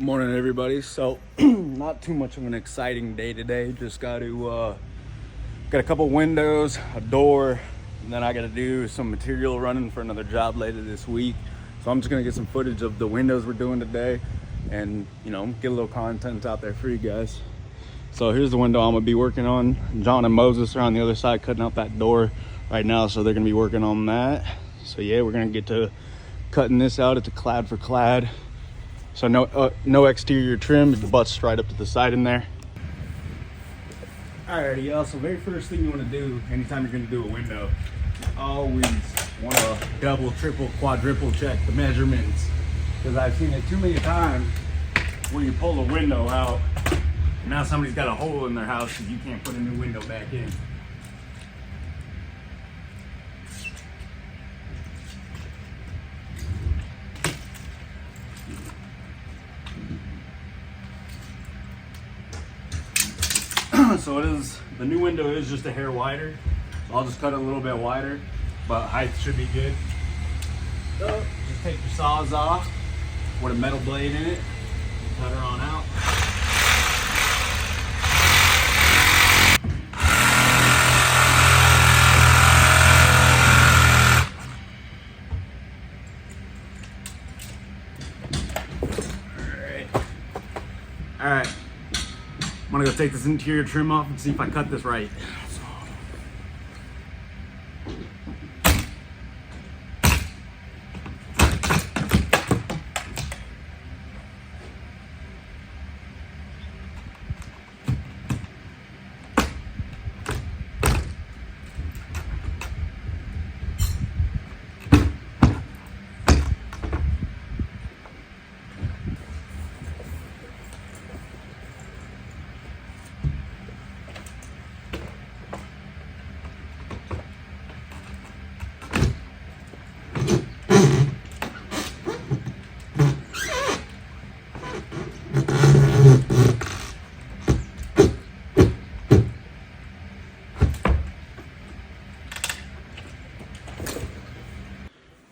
Morning, everybody. So not too much of an exciting day today. Just got to got a couple windows, a door, and then I got to do some material running for another job later this week. So I'm just gonna get some footage of the windows we're doing today, and get a little content out there for you guys. So here's the window I'm gonna be working on. John and Moses are on the other side cutting out that door right now, so they're gonna be working on that. So yeah, we're gonna get to cutting this out. It's a clad for clad. So no exterior trim, the butt's right up to the side in there. Alrighty, y'all, so very first thing you want to do anytime you're going to do a window, always want to double, triple, quadruple check the measurements. Because I've seen it too many times where you pull the window out, and now somebody's got a hole in their house because you can't put a new window back in. So the new window is just a hair wider. So I'll just cut it a little bit wider, but height should be good. So just take your saws off with a metal blade in it, cut her on out. All right. I'm gonna go take this interior trim off and see if I cut this right.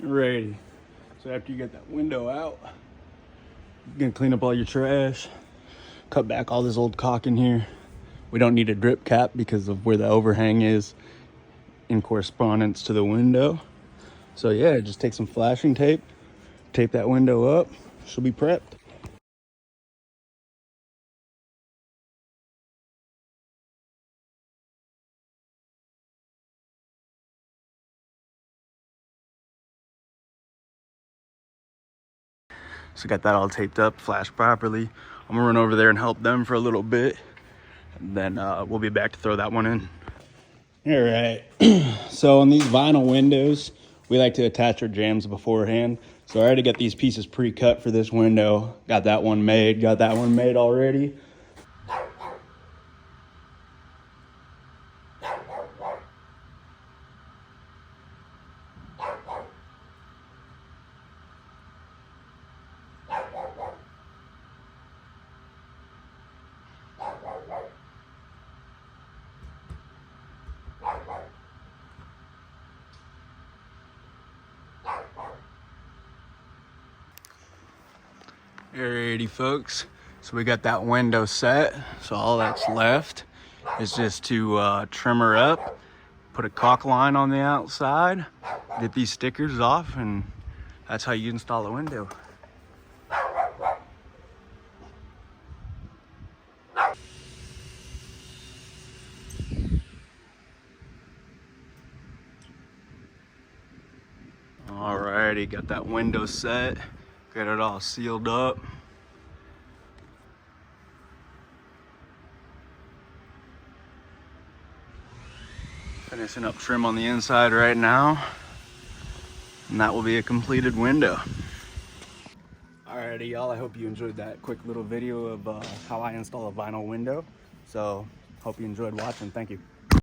Ready. So after you get that window out, you're gonna clean up all your trash, cut back all this old caulk in here. We don't need a drip cap because of where the overhang is in correspondence to the window. So yeah, just take some flashing tape, tape that window up, she'll be prepped. So got that all taped up, flashed properly. I'm gonna run over there and help them for a little bit, and then we'll be back to throw that one in. All right, so on these vinyl windows, we like to attach our jambs beforehand. So I already got these pieces pre-cut for this window. Got that one made already. Alrighty, folks, so we got that window set. So all that's left is just to trim her up, put a caulk line on the outside, get these stickers off, and that's how you install a window. Alrighty, got that window set, got it all sealed up. Finishing up trim on the inside right now, and that will be a completed window. Alrighty, y'all, I hope you enjoyed that quick little video of how I install a vinyl window. So hope you enjoyed watching. Thank you.